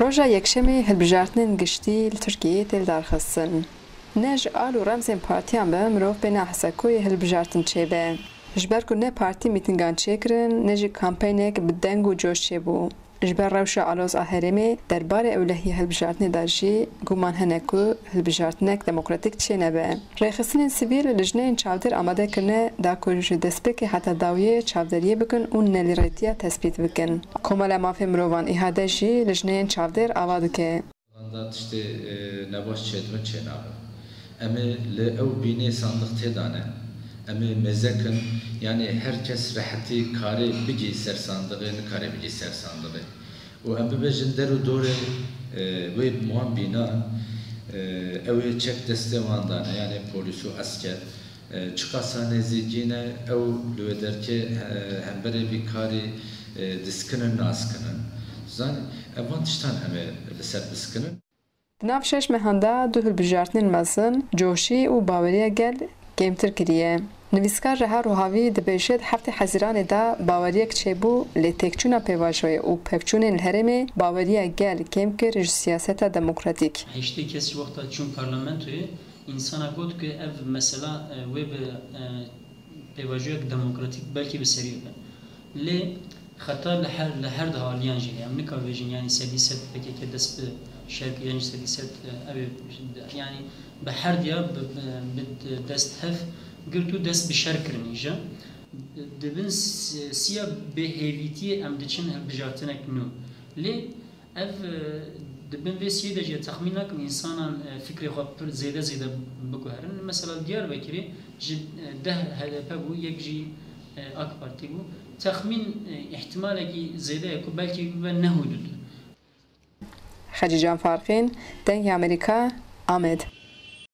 Roja yekşemê hilbijartinên giştî li Tirkiyeyê tê darxistin. Ne ji al û remzên partiyan be mirov bêhna Hesekûyê hilbijartin çêbe. Ji ber ku ne partî mîtîngan çêkirin, ne jî kampeynek bi deng û coş çêbû. Ji ber rewşa Aloz a Herêmê derbarê ewlehiyê hilbijartinê de jî guman hene ku hilbijartinek demokratîk çê nebe. Rêxistinên sivîl li jineyên çavdêr amade kirine da ku ji destpêkê heta dawiyê çavderiyê bikin û nelîretiya tespît bikin. Komala mafê mirovan îhade jî li jineyên çavdêr ava dike. Tiştê nebaş çêdirin çênabe. Em ê li ew bînê sandık tê dane. Em ê mezekin yani herkes rehetî karê bigî ser sandıqê, nikare bigî ser sandıqê. û em bibêjin der û dorê wê wan bîna ew ê çek destê wan dane yani polîs û esker. Çiqasa nêzîkîne ew li wê derkê hemberê vî karî diskinin naskinin. Zanî ev van tiştan em ê li ser biskinin. Di nav şeş mehanda du hilbijartinên mezin, coşî û baweriya gel kêmtir kiriye. Nivîskar Reha Rohavî dibêje di heftê Hezîranê de baweriyek çêbû lê têkçûna pêvajoyê û pevçûnên li Herêmê baweriya gel kêm kir ji siyaseta demokratîk. Heştê kes ji wexta çûn parlamentoyê insana got ku ev mesela wê bi pêvajoyek demokratîk belkî bi serî be. Lê xeta li her diha aliyan jî em nikavêjin yani sedîset pekeke dest bi şerk yani sedîset ev yani bi her diya bi dest hev girtu dest bi şer kirin îja dibin siya bêhêvîtiyê em diçin hilbijartinek nû lê ev dibin vê siyê de jî texmîn nakin însanan fikrê xwe pir zêde biguherin. Mesela Diyarbekirê ji 10 HDP bû yek jî AK Parti bû texmîn ihtimalekî zêde ye ku belkî bibe nehûdû. Xecî Can Farxîn, Dengê Amerîka, Amed.